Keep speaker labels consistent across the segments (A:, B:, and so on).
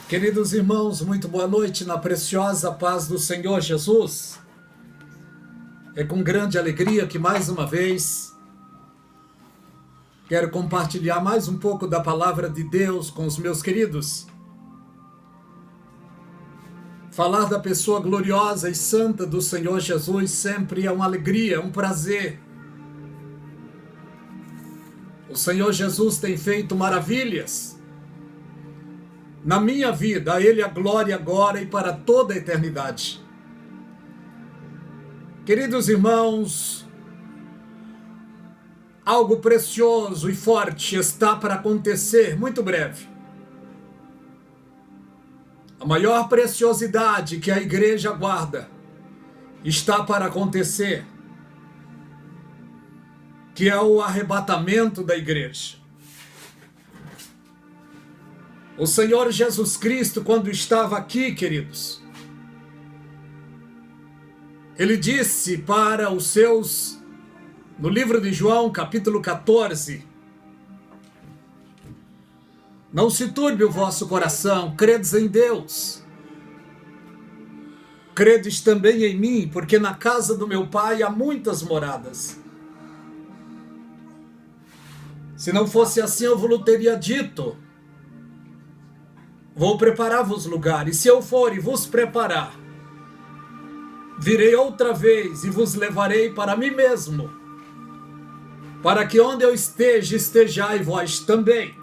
A: Queridos irmãos, muito boa noite na preciosa paz do Senhor Jesus. É com grande alegria que mais uma vez quero compartilhar mais um pouco da palavra de Deus com os meus queridos. Falar da pessoa gloriosa e santa do Senhor Jesus sempre é uma alegria, um prazer. O Senhor Jesus tem feito maravilhas na minha vida, a Ele a glória agora e para toda a eternidade. Queridos irmãos, algo precioso e forte está para acontecer muito breve. A maior preciosidade que a igreja guarda está para acontecer, que é o arrebatamento da igreja. O Senhor Jesus Cristo, quando estava aqui, queridos, Ele disse para os seus, no livro de João, capítulo 14, não se turbe o vosso coração, credes em Deus, credes também em mim, porque na casa do meu Pai há muitas moradas. Se não fosse assim, eu vos teria dito, vou preparar-vos lugar, e se eu for e vos preparar, virei outra vez e vos levarei para mim mesmo, para que onde eu esteja, estejai vós também.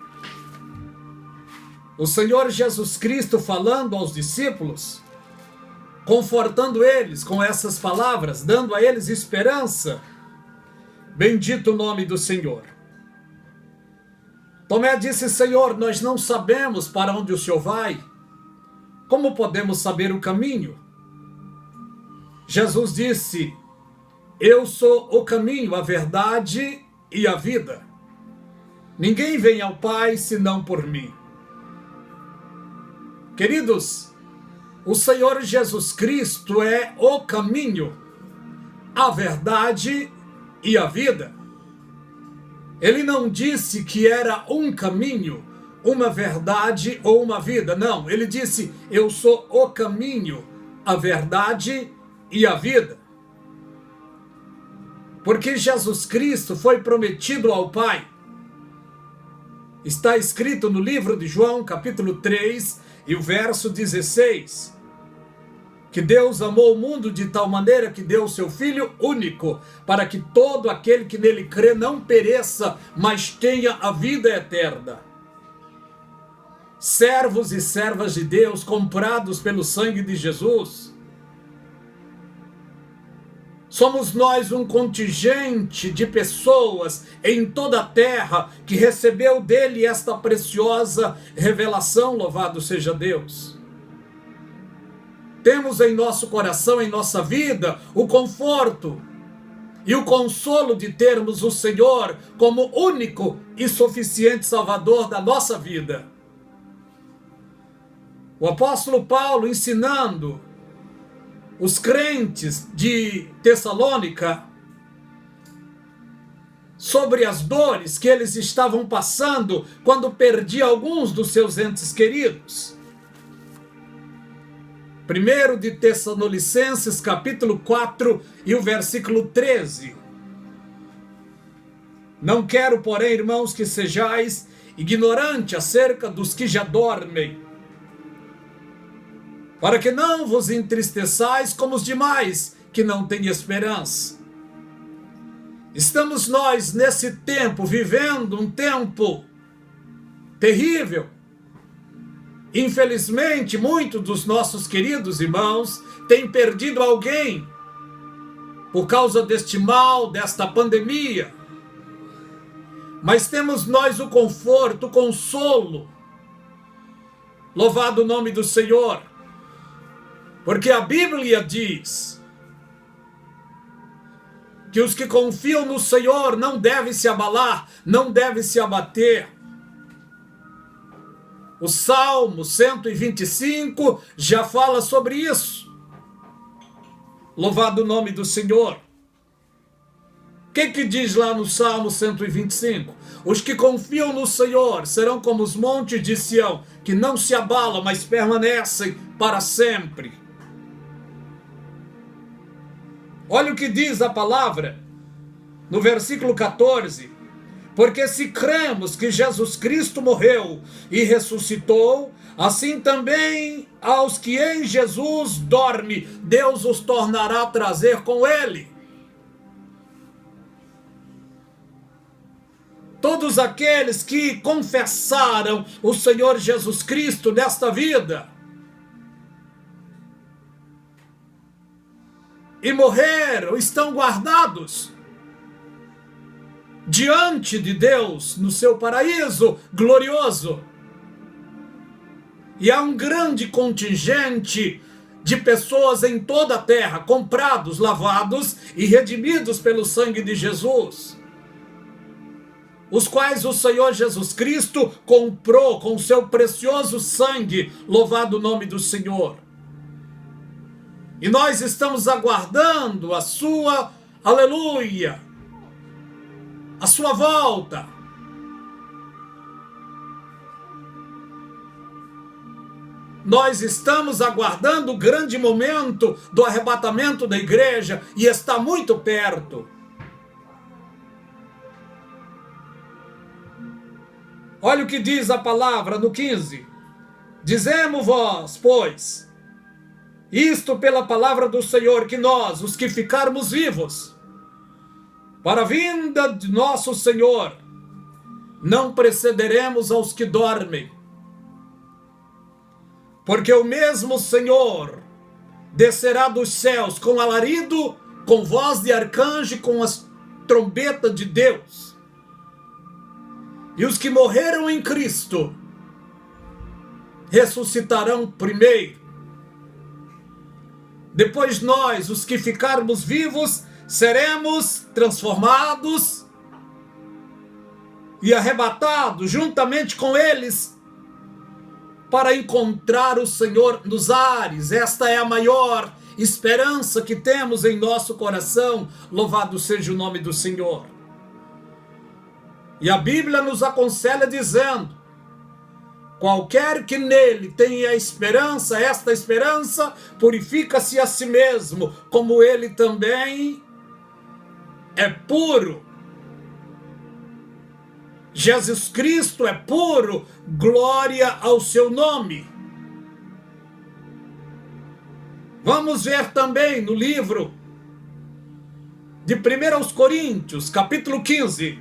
A: O Senhor Jesus Cristo falando aos discípulos, confortando eles com essas palavras, dando a eles esperança. Bendito o nome do Senhor. Tomé disse: Senhor, nós não sabemos para onde o Senhor vai. Como podemos saber o caminho? Jesus disse: eu sou o caminho, a verdade e a vida. Ninguém vem ao Pai senão por mim. Queridos, o Senhor Jesus Cristo é o caminho, a verdade e a vida. Ele não disse que era um caminho, uma verdade ou uma vida. Não, ele disse: eu sou o caminho, a verdade e a vida. Porque Jesus Cristo foi prometido ao Pai. Está escrito no livro de João, capítulo 3, e o verso 16. Que Deus amou o mundo de tal maneira que deu o seu Filho único, para que todo aquele que nele crê não pereça, mas tenha a vida eterna. Servos e servas de Deus, comprados pelo sangue de Jesus. Somos nós um contingente de pessoas em toda a terra que recebeu dele esta preciosa revelação, louvado seja Deus. Temos em nosso coração, em nossa vida, o conforto e o consolo de termos o Senhor como único e suficiente Salvador da nossa vida. O apóstolo Paulo, ensinando os crentes de Tessalônica sobre as dores que eles estavam passando quando perdiam alguns dos seus entes queridos. 1 de Tessalonicenses, capítulo 4 e o versículo 13. Não quero, porém, irmãos, que sejais ignorantes acerca dos que já dormem, para que não vos entristeçais como os demais, que não têm esperança. Estamos nós, nesse tempo, vivendo um tempo terrível. Infelizmente, muitos dos nossos queridos irmãos têm perdido alguém por causa deste mal, desta pandemia. Mas temos nós o conforto, o consolo. Louvado o nome do Senhor. Porque a Bíblia diz que os que confiam no Senhor não devem se abalar, não devem se abater. O Salmo 125 já fala sobre isso. Louvado o nome do Senhor. que diz lá no Salmo 125? Os que confiam no Senhor serão como os montes de Sião, que não se abalam, mas permanecem para sempre. Olha o que diz a palavra no versículo 14. Porque se cremos que Jesus Cristo morreu e ressuscitou, assim também aos que em Jesus dorme, Deus os tornará a trazer com ele. Todos aqueles que confessaram o Senhor Jesus Cristo nesta vida e morreram, estão guardados diante de Deus no seu paraíso glorioso. E há um grande contingente de pessoas em toda a terra, comprados, lavados e redimidos pelo sangue de Jesus, os quais o Senhor Jesus Cristo comprou com seu precioso sangue, louvado o nome do Senhor. E nós estamos aguardando a sua, aleluia, a sua volta. Nós estamos aguardando o grande momento do arrebatamento da igreja e está muito perto. Olha o que diz a palavra no 15. Dizemos-vos, pois, isto pela palavra do Senhor, que nós, os que ficarmos vivos, para a vinda de nosso Senhor, não precederemos aos que dormem. Porque o mesmo Senhor descerá dos céus com alarido, com voz de arcanjo e com as trombetas de Deus. E os que morreram em Cristo ressuscitarão primeiro. Depois nós, os que ficarmos vivos, seremos transformados e arrebatados juntamente com eles para encontrar o Senhor nos ares. Esta é a maior esperança que temos em nosso coração. Louvado seja o nome do Senhor. E a Bíblia nos aconselha dizendo: qualquer que nele tenha esperança, esta esperança purifica-se a si mesmo, como ele também é puro. Jesus Cristo é puro, glória ao seu nome. Vamos ver também no livro de 1 Coríntios, capítulo 15,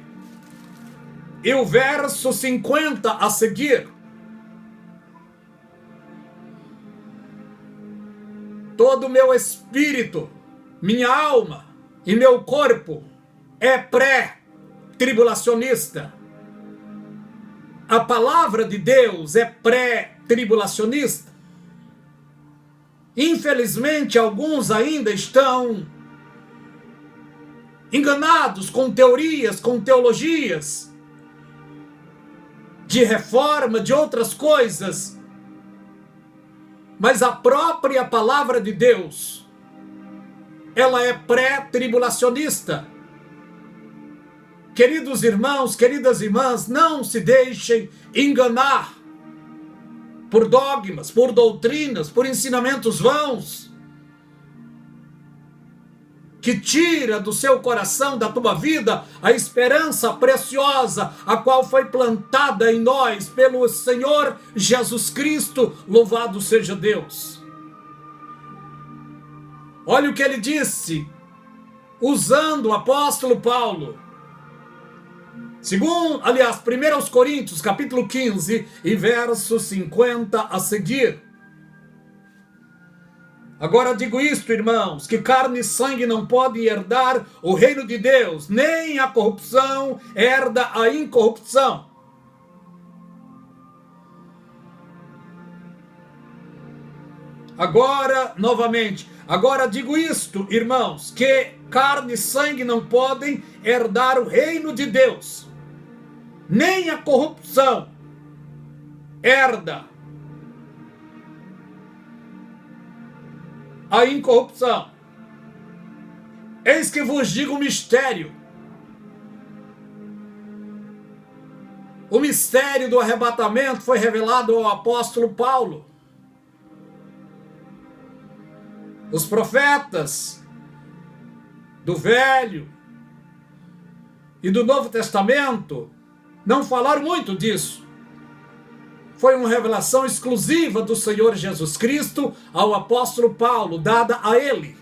A: e o verso 50 a seguir. Todo o meu espírito, minha alma e meu corpo é pré-tribulacionista. A palavra de Deus é pré-tribulacionista. Infelizmente, alguns ainda estão enganados com teorias, com teologias de reforma, de outras coisas. Mas a própria palavra de Deus, ela é pré-tribulacionista. Queridos irmãos, queridas irmãs, não se deixem enganar por dogmas, por doutrinas, por ensinamentos vãos, que tira do seu coração, da tua vida, a esperança preciosa, a qual foi plantada em nós pelo Senhor Jesus Cristo. Louvado seja Deus. Olha o que ele disse, usando o apóstolo Paulo. 1 Coríntios, capítulo 15, e verso 50 a seguir. Agora digo isto, irmãos, que carne e sangue não podem herdar o reino de Deus, nem a corrupção herda a incorrupção. Agora, novamente, agora digo isto, irmãos, que carne e sangue não podem herdar o reino de Deus, nem a corrupção herda a incorrupção. Eis que vos digo um mistério: o mistério do arrebatamento foi revelado ao apóstolo Paulo. Os profetas do Velho e do Novo Testamento não falaram muito disso. Foi uma revelação exclusiva do Senhor Jesus Cristo ao apóstolo Paulo, dada a ele.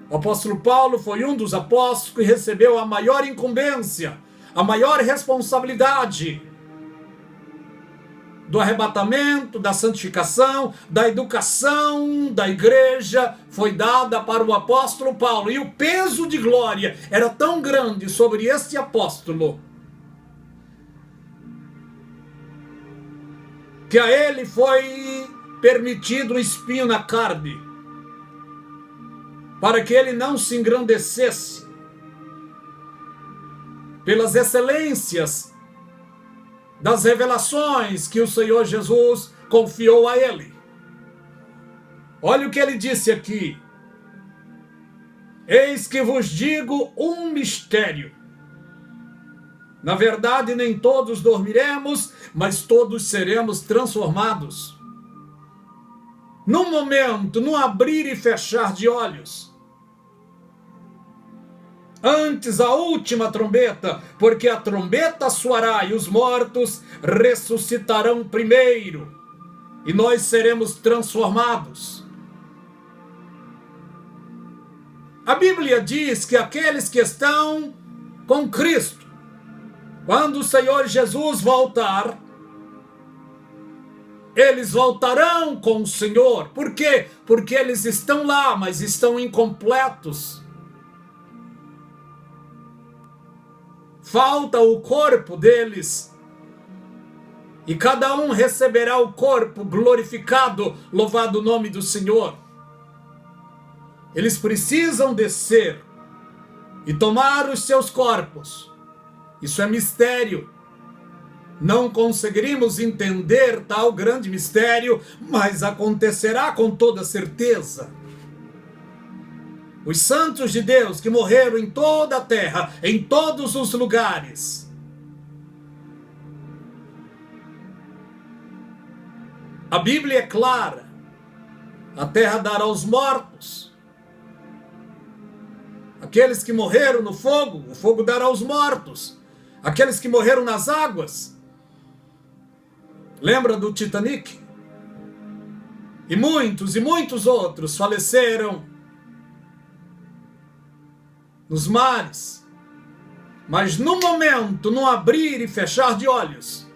A: O apóstolo Paulo foi um dos apóstolos que recebeu a maior incumbência, a maior responsabilidade do arrebatamento, da santificação, da educação da igreja, foi dada para o apóstolo Paulo. E o peso de glória era tão grande sobre este apóstolo, que a ele foi permitido um espinho na carne, para que ele não se engrandecesse pelas excelências das revelações que o Senhor Jesus confiou a ele. Olha o que ele disse aqui: eis que vos digo um mistério. Na verdade, nem todos dormiremos, mas todos seremos transformados. Num momento, num abrir e fechar de olhos. Antes a última trombeta, porque a trombeta soará e os mortos ressuscitarão primeiro, e nós seremos transformados. A Bíblia diz que aqueles que estão com Cristo, quando o Senhor Jesus voltar, eles voltarão com o Senhor. Por quê? Porque eles estão lá, mas estão incompletos. Falta o corpo deles. E cada um receberá o corpo glorificado, louvado o nome do Senhor. Eles precisam descer e tomar os seus corpos. Isso é mistério. Não conseguiríamos entender tal grande mistério, mas acontecerá com toda certeza. Os santos de Deus que morreram em toda a terra, em todos os lugares, a Bíblia é clara: a terra dará aos mortos. Aqueles que morreram no fogo, o fogo dará aos mortos. Aqueles que morreram nas águas, lembra do Titanic? E muitos outros faleceram nos mares. Mas no momento, no abrir e fechar de olhos,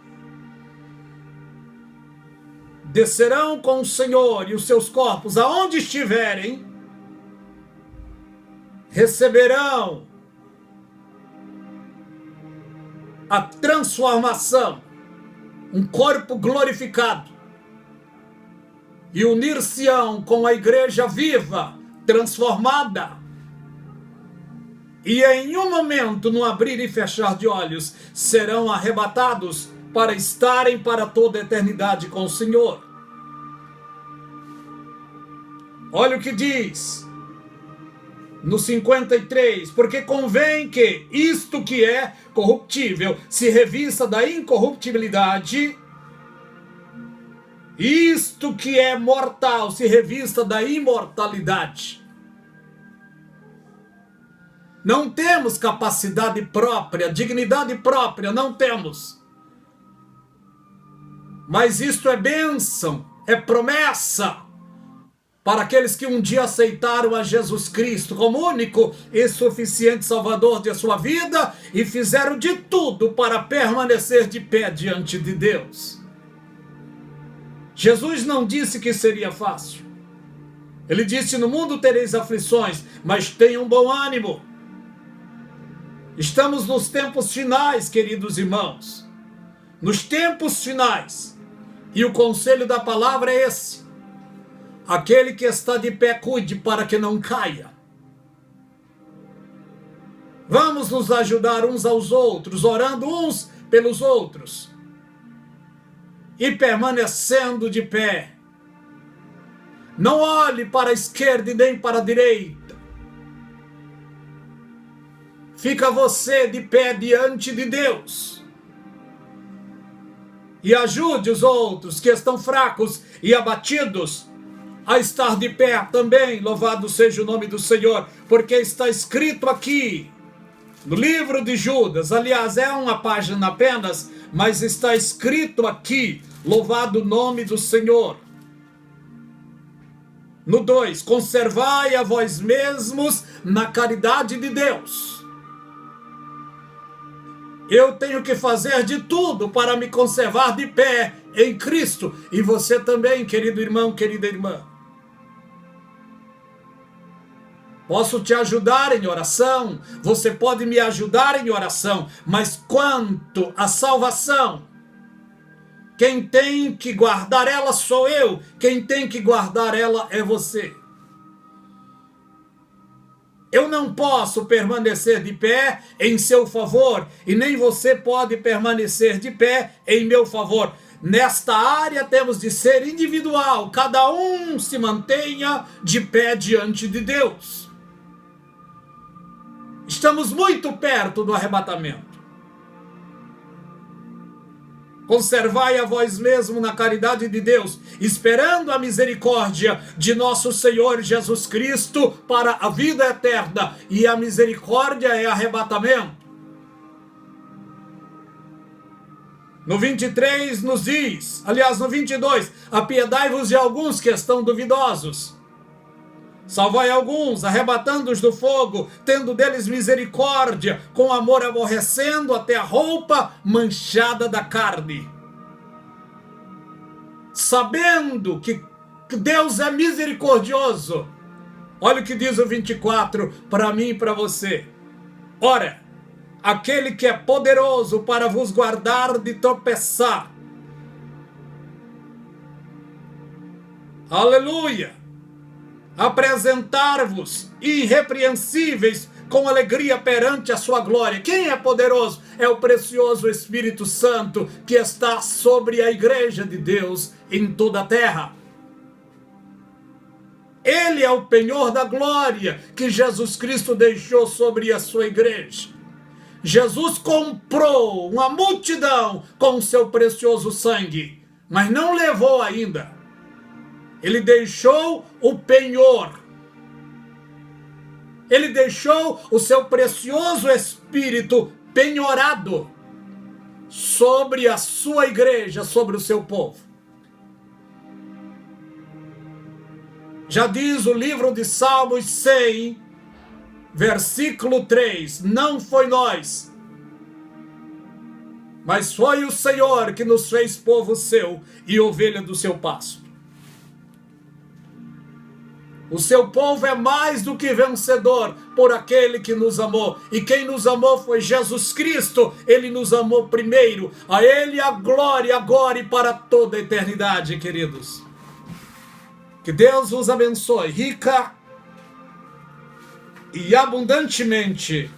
A: descerão com o Senhor, e os seus corpos, aonde estiverem, receberão a transformação, um corpo glorificado, e unir-se-ão com a igreja viva, transformada. E em um momento, no abrir e fechar de olhos, serão arrebatados para estarem para toda a eternidade com o Senhor. Olha o que diz no 53, porque convém que isto que é corruptível se revista da incorruptibilidade, isto que é mortal se revista da imortalidade. Não temos capacidade própria, dignidade própria, não temos. Mas isto é bênção, é promessa para aqueles que um dia aceitaram a Jesus Cristo como único e suficiente Salvador de sua vida e fizeram de tudo para permanecer de pé diante de Deus. Jesus não disse que seria fácil. Ele disse: no mundo tereis aflições, mas tenham bom ânimo. Estamos nos tempos finais, queridos irmãos. Nos tempos finais. E o conselho da palavra é esse: aquele que está de pé, cuide para que não caia. Vamos nos ajudar uns aos outros, orando uns pelos outros e permanecendo de pé. Não olhe para a esquerda e nem para a direita. fica você de pé diante de Deus. E ajude os outros que estão fracos e abatidos a estar de pé também. Louvado seja o nome do Senhor, porque está escrito aqui no livro de Judas, aliás, é uma página apenas, mas está escrito aqui, louvado o nome do Senhor. No 2, conservai a vós mesmos na caridade de Deus. Eu tenho que fazer de tudo para me conservar de pé em Cristo. E você também, querido irmão, querida irmã. Posso te ajudar em oração, você pode me ajudar em oração, mas quanto à salvação, quem tem que guardar ela sou eu, quem tem que guardar ela é você. Eu não posso permanecer de pé em seu favor, e nem você pode permanecer de pé em meu favor. Nesta área temos de ser individual, cada um se mantenha de pé diante de Deus. Estamos muito perto do arrebatamento. Conservai a vós mesmo na caridade de Deus, esperando a misericórdia de nosso Senhor Jesus Cristo para a vida eterna. E a misericórdia é arrebatamento. No 23 nos diz, aliás no 22, apiedai-vos de alguns que estão duvidosos. Salvai alguns, arrebatando-os do fogo, tendo deles misericórdia, com amor aborrecendo até a roupa manchada da carne. Sabendo que Deus é misericordioso. Olha o que diz o 24 para mim e para você. Ora, aquele que é poderoso para vos guardar de tropeçar. Aleluia! Apresentar-vos irrepreensíveis com alegria perante a sua glória. Quem é poderoso? É o precioso Espírito Santo que está sobre a igreja de Deus em toda a terra. Ele é o penhor da glória que Jesus Cristo deixou sobre a sua igreja. Jesus comprou uma multidão com o seu precioso sangue, mas não levou ainda. Ele deixou o penhor. Ele deixou o seu precioso Espírito penhorado sobre a sua igreja, sobre o seu povo. Já diz o livro de Salmos 100, versículo 3, não foi nós, mas foi o Senhor que nos fez povo seu e ovelha do seu pasto. O seu povo é mais do que vencedor por aquele que nos amou. E quem nos amou foi Jesus Cristo. Ele nos amou primeiro. A Ele a glória agora e para toda a eternidade, queridos. Que Deus vos abençoe rica e abundantemente.